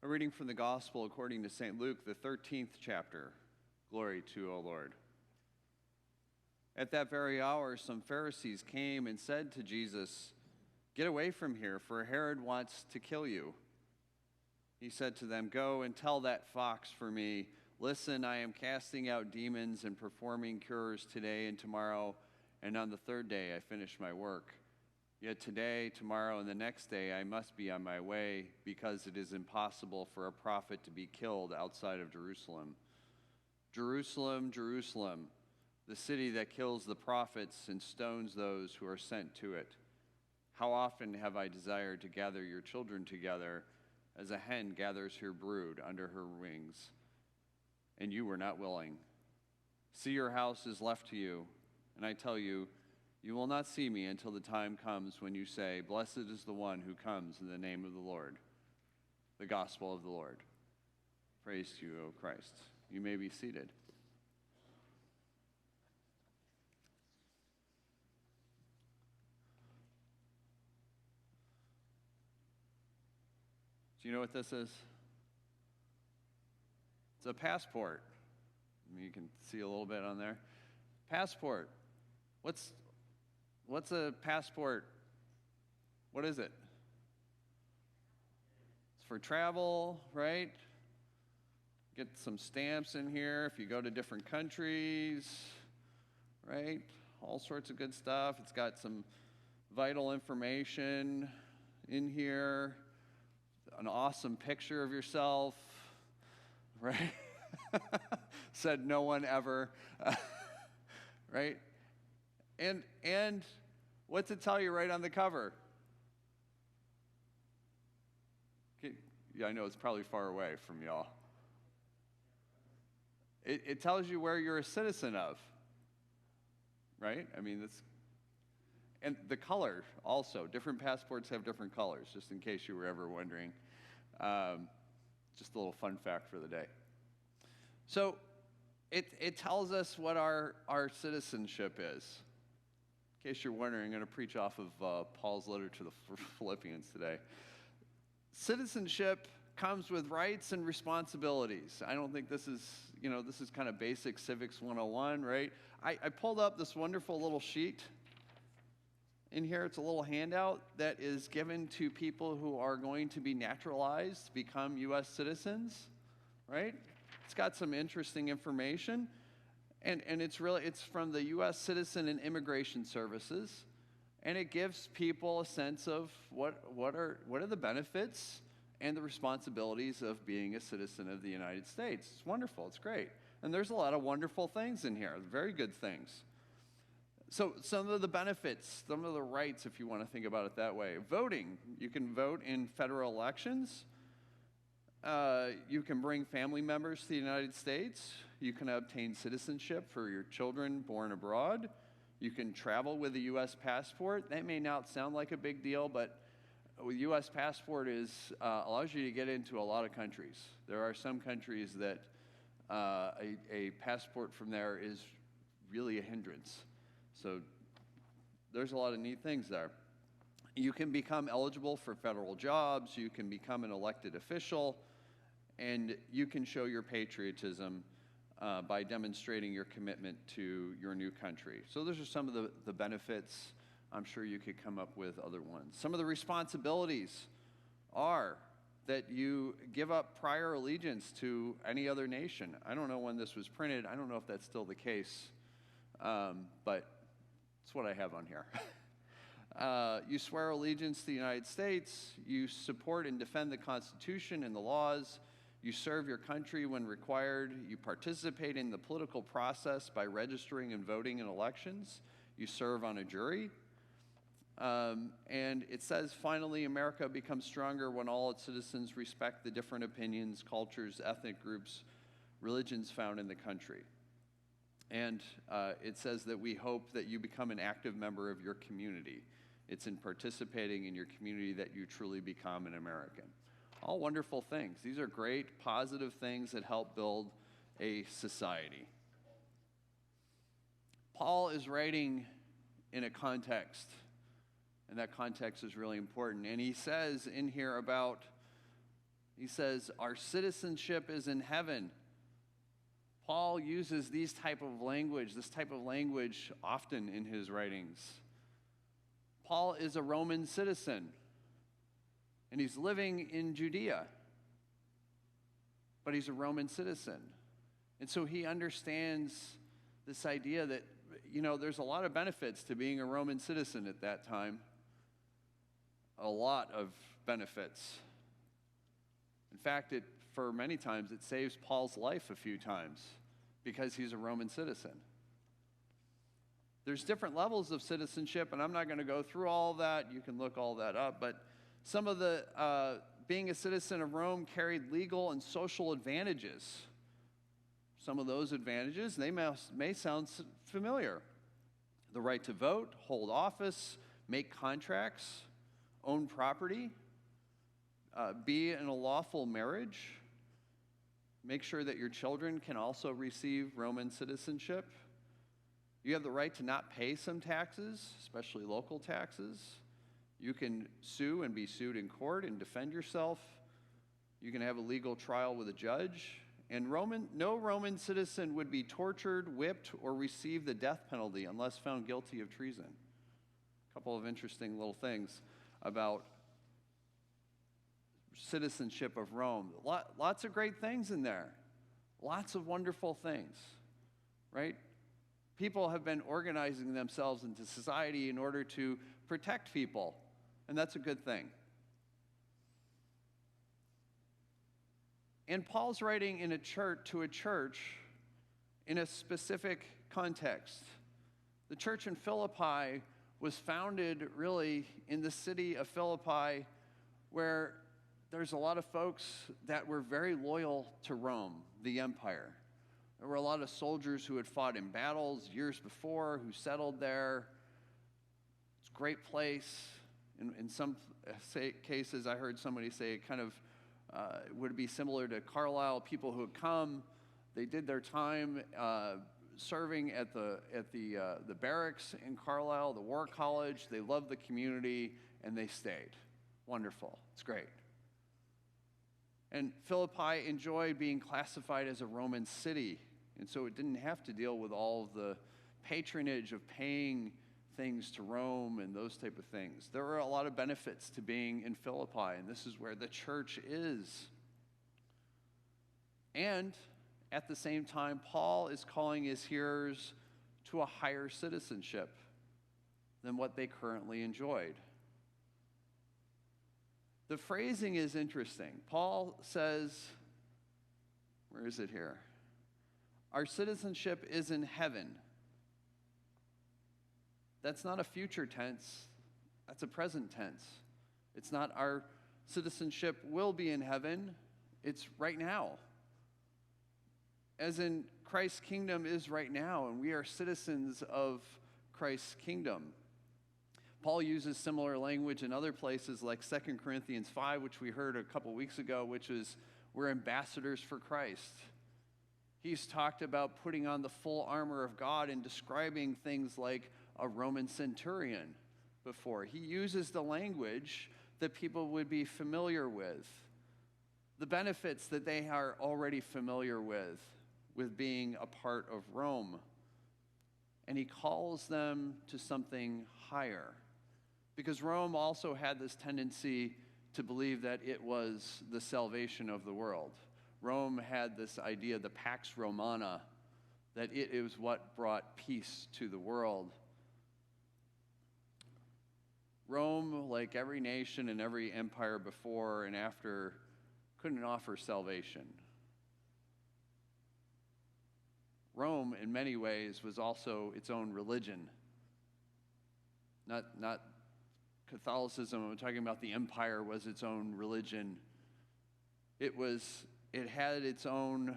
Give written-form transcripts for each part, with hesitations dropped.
A reading from the Gospel according to St. Luke, the 13th chapter. Glory to you, O Lord. At that very hour, some Pharisees came and said to Jesus, "Get away from here, for Herod wants to kill you." He said to them, "Go and tell that fox for me, 'Listen, I am casting out demons and performing cures today and tomorrow, and on the third day I finish my work. Yet today, tomorrow, and the next day I must be on my way, because it is impossible for a prophet to be killed outside of Jerusalem. Jerusalem, Jerusalem, the city that kills the prophets and stones those who are sent to it. How often have I desired to gather your children together, as a hen gathers her brood under her wings, and you were not willing. See, your house is left to you, and I tell you, you will not see me until the time comes when you say, 'Blessed is the one who comes in the name of the Lord.'" The Gospel of the Lord. Praise to you, O Christ. You may be seated. Do you know what this is? It's a passport. You can see a little bit on there. Passport. What's a passport? What is it? It's for travel, right? Get some stamps in here if you go to different countries, right? All sorts of good stuff. It's got some vital information in here. An awesome picture of yourself, right? Said no one ever, right? And what's it tell you right on the cover? Okay, yeah, I know it's probably far away from y'all. It tells you where you're a citizen of, right? I mean, and the color also. Different passports have different colors, just in case you were ever wondering. Just a little fun fact for the day. So it tells us what our citizenship is. In case you're wondering, I'm going to preach off of Paul's letter to the Philippians today. Citizenship comes with rights and responsibilities. I don't think this is kind of basic civics 101, right? I pulled up this wonderful little sheet in here. It's a little handout that is given to people who are going to be naturalized, become U.S. citizens, right? It's got some interesting information. And it's from the U.S. Citizen and Immigration Services, and it gives people a sense of what are the benefits and the responsibilities of being a citizen of the United States. It's wonderful. It's great. And there's a lot of wonderful things in here, very good things. So some of the benefits, some of the rights, if you want to think about it that way. Voting. You can vote in federal elections. You can bring family members to the United States. You can obtain citizenship for your children born abroad. You can travel with a U.S. passport. That may not sound like a big deal, but a U.S. passport allows you to get into a lot of countries. There are some countries that a passport from there is really a hindrance. So there's a lot of neat things there. You can become eligible for federal jobs. You can become an elected official. And you can show your patriotism by demonstrating your commitment to your new country. So those are some of the benefits. I'm sure you could come up with other ones. Some of the responsibilities are that you give up prior allegiance to any other nation. I don't know when this was printed. I don't know if that's still the case, but it's what I have on here. You swear allegiance to the United States. You support and defend the Constitution and the laws. You serve your country when required. You participate in the political process by registering and voting in elections. You serve on a jury. And it says, finally, America becomes stronger when all its citizens respect the different opinions, cultures, ethnic groups, religions found in the country. And it says that we hope that you become an active member of your community. It's in participating in your community that you truly become an American. All wonderful things. These are great, positive things that help build a society. Paul is writing in a context, and that context is really important. And he says in here about He says, our citizenship is in heaven. Paul uses this type of language often in his writings. Paul is a Roman citizen, and he's living in Judea, but he's a Roman citizen. And so he understands this idea that, there's a lot of benefits to being a Roman citizen at that time. A lot of benefits. In fact, for many times, it saves Paul's life a few times because he's a Roman citizen. There's different levels of citizenship, and I'm not going to go through all of that. You can look all that up. But some of the being a citizen of Rome carried legal and social advantages. Some of those advantages, they may sound familiar. The right to vote, hold office, make contracts, own property, be in a lawful marriage, make sure that your children can also receive Roman citizenship. You have the right to not pay some taxes, especially local taxes. You can sue and be sued in court and defend yourself. You can have a legal trial with a judge. And no Roman citizen would be tortured, whipped, or receive the death penalty unless found guilty of treason. A couple of interesting little things about citizenship of Rome. Lots of great things in there. Lots of wonderful things, right? People have been organizing themselves into society in order to protect people, and that's a good thing. And Paul's writing to a church in a specific context. The church in Philippi was founded really in the city of Philippi, where there's a lot of folks that were very loyal to Rome, the empire. There were a lot of soldiers who had fought in battles years before, who settled there. It's a great place. In some cases, I heard somebody say it kind of would be similar to Carlisle. People who had come, they did their time serving at the barracks in Carlisle, the War College. They loved the community, and they stayed. Wonderful. It's great. And Philippi enjoyed being classified as a Roman city, and so it didn't have to deal with all of the patronage of paying things to Rome and those type of things. There are a lot of benefits to being in Philippi, and this is where the church is. And at the same time, Paul is calling his hearers to a higher citizenship than what they currently enjoyed. The phrasing is interesting. Paul says, where is it here? Our citizenship is in heaven. That's not a future tense. That's a present tense. It's not our citizenship will be in heaven. It's right now. As in, Christ's kingdom is right now, and we are citizens of Christ's kingdom. Paul uses similar language in other places like 2 Corinthians 5, which we heard a couple weeks ago, which is we're ambassadors for Christ. He's talked about putting on the full armor of God and describing things like a Roman centurion before. He uses the language that people would be familiar with, the benefits that they are already familiar with being a part of Rome. And he calls them to something higher. Because Rome also had this tendency to believe that it was the salvation of the world. Rome had this idea, the Pax Romana, that it was what brought peace to the world. Rome, like every nation and every empire before and after, couldn't offer salvation. Rome, in many ways, was also its own religion. Not Catholicism, I'm talking about the empire was its own religion. It had its own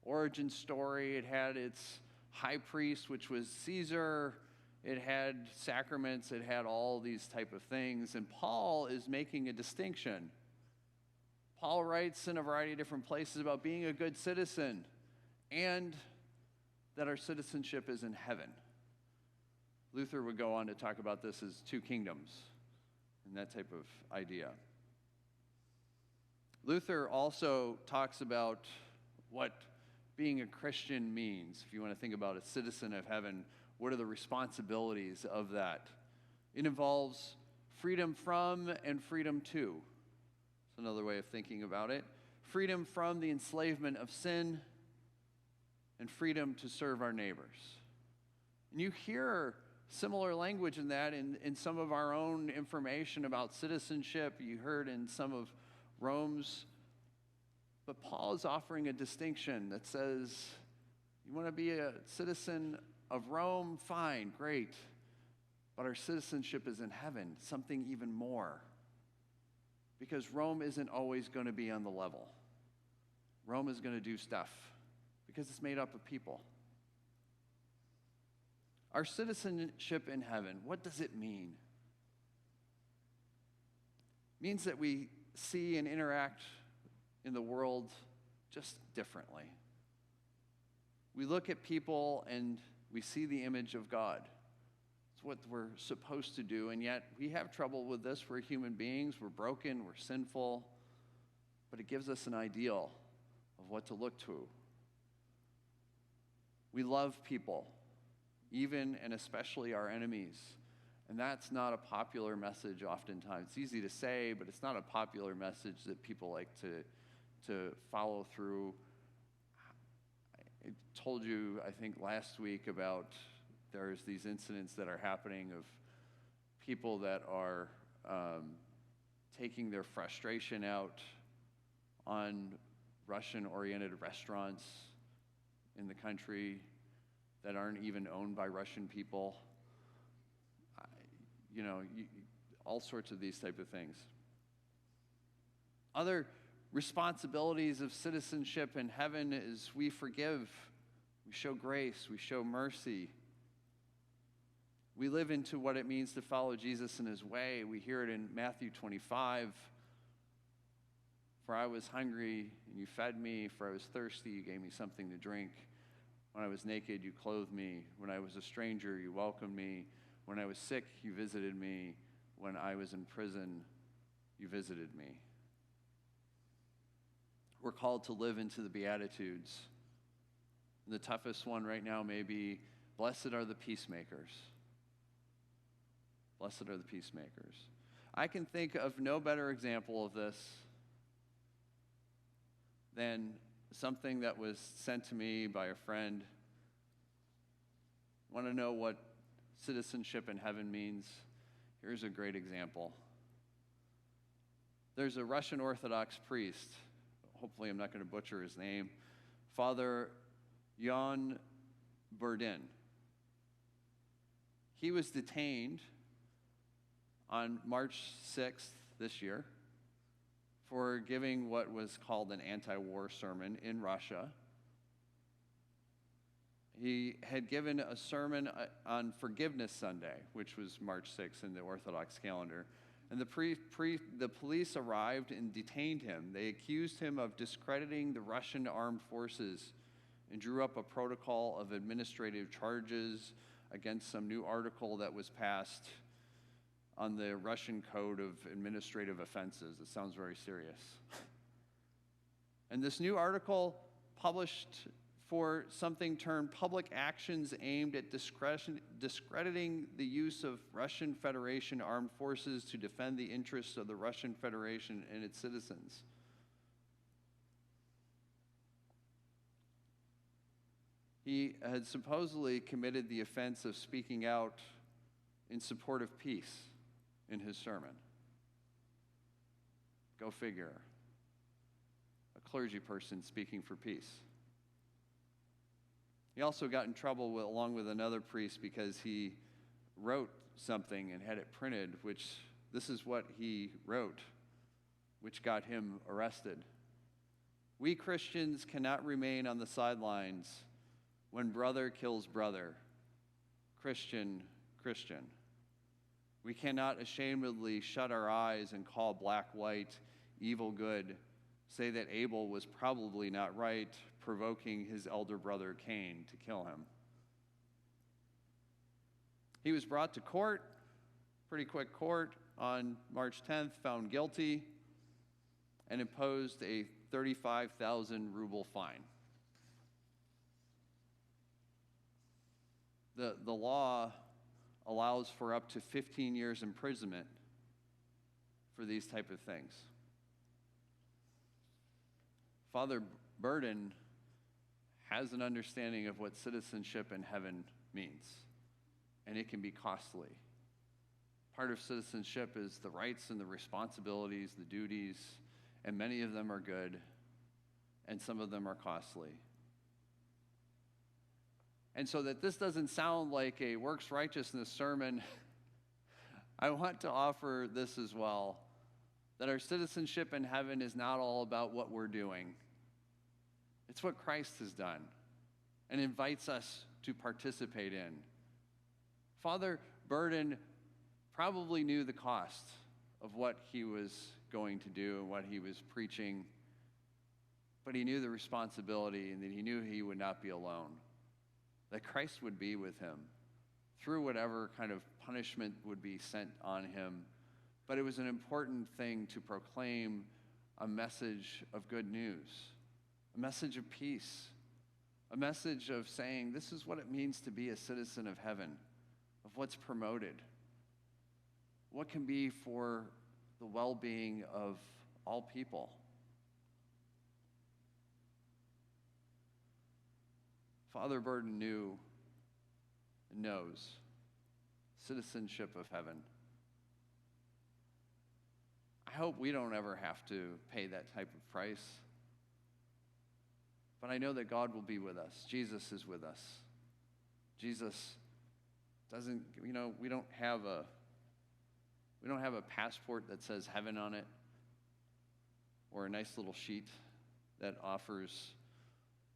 origin story. It had its high priest, which was Caesar. It had sacraments. It had all these type of things. And Paul is making a distinction. Paul writes in a variety of different places about being a good citizen and that our citizenship is in heaven. Luther would go on to talk about this as two kingdoms and that type of idea. Luther also talks about what being a Christian means. If you want to think about a citizen of heaven, what are the responsibilities of that? It involves freedom from and freedom to. That's another way of thinking about it. Freedom from the enslavement of sin and freedom to serve our neighbors. And you hear similar language in that in some of our own information about citizenship. You heard in some of Rome's. But Paul is offering a distinction that says, you want to be a citizen of Rome? Fine, great. But our citizenship is in heaven, something even more. Because Rome isn't always going to be on the level. Rome is going to do stuff because it's made up of people. Our citizenship in heaven, what does it mean? It means that we see and interact in the world just differently. We look at people and we see the image of God. It's what we're supposed to do, and yet we have trouble with this. We're human beings, we're broken, we're sinful, but it gives us an ideal of what to look to. We love people, even and especially our enemies. And that's not a popular message oftentimes. It's easy to say, but it's not a popular message that people like to follow through. I told you, I think, last week about there's these incidents that are happening of people that are taking their frustration out on Russian-oriented restaurants in the country that aren't even owned by Russian people. All sorts of these type of things. Other responsibilities of citizenship in heaven is we forgive, we show grace, we show mercy. We live into what it means to follow Jesus in his way. We hear it in Matthew 25. For I was hungry, and you fed me. For I was thirsty, you gave me something to drink. When I was naked, you clothed me. When I was a stranger, you welcomed me. When I was sick, you visited me. When I was in prison, you visited me. We're called to live into the Beatitudes. And the toughest one right now may be, blessed are the peacemakers. Blessed are the peacemakers. I can think of no better example of this than something that was sent to me by a friend. Want to know what citizenship in heaven means? Here's a great example. There's a Russian Orthodox priest, hopefully I'm not going to butcher his name, Father Jan Burdin. He was detained on March 6th this year for giving what was called an anti-war sermon in Russia. He had given a sermon on Forgiveness Sunday, which was March 6th in the Orthodox calendar. And the police arrived and detained him. They accused him of discrediting the Russian armed forces and drew up a protocol of administrative charges against some new article that was passed on the Russian Code of Administrative Offenses. It sounds very serious. And this new article published for something termed Public Actions Aimed at Discrediting the Use of Russian Federation Armed Forces to Defend the Interests of the Russian Federation and its citizens. He had supposedly committed the offense of speaking out in support of peace in his sermon. Go figure. A clergy person speaking for peace. He also got in trouble along with another priest because he wrote something and had it printed, which this is what he wrote, which got him arrested. We Christians cannot remain on the sidelines when brother kills brother, Christian, Christian. We cannot ashamedly shut our eyes and call black white, evil good, say that Abel was probably not right, provoking his elder brother Cain to kill him. He was brought to court, pretty quick court, on March 10th, found guilty, and imposed a 35,000 ruble fine. The law allows for up to 15 years imprisonment for these type of things. Father Burden has an understanding of what citizenship in heaven means, and it can be costly. Part of citizenship is the rights and the responsibilities, the duties, and many of them are good, and some of them are costly. And so that this doesn't sound like a works righteousness sermon, I want to offer this as well, that our citizenship in heaven is not all about what we're doing. It's what Christ has done and invites us to participate in. Father Burden probably knew the cost of what he was going to do and what he was preaching, but he knew the responsibility and that he knew he would not be alone, that Christ would be with him through whatever kind of punishment would be sent on him. But it was an important thing to proclaim a message of good news, a message of peace, a message of saying this is what it means to be a citizen of heaven, of what's promoted, what can be for the well-being of all people. Father Burden knew and knows citizenship of heaven. I hope we don't ever have to pay that type of price. But I know that God will be with us. Jesus is with us. Jesus doesn't, we don't have a passport that says heaven on it, or a nice little sheet that offers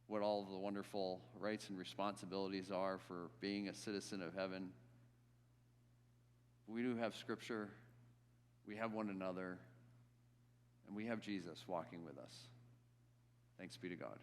what all of the wonderful rights and responsibilities are for being a citizen of heaven. We do have Scripture, we have one another, and we have Jesus walking with us. Thanks be to God.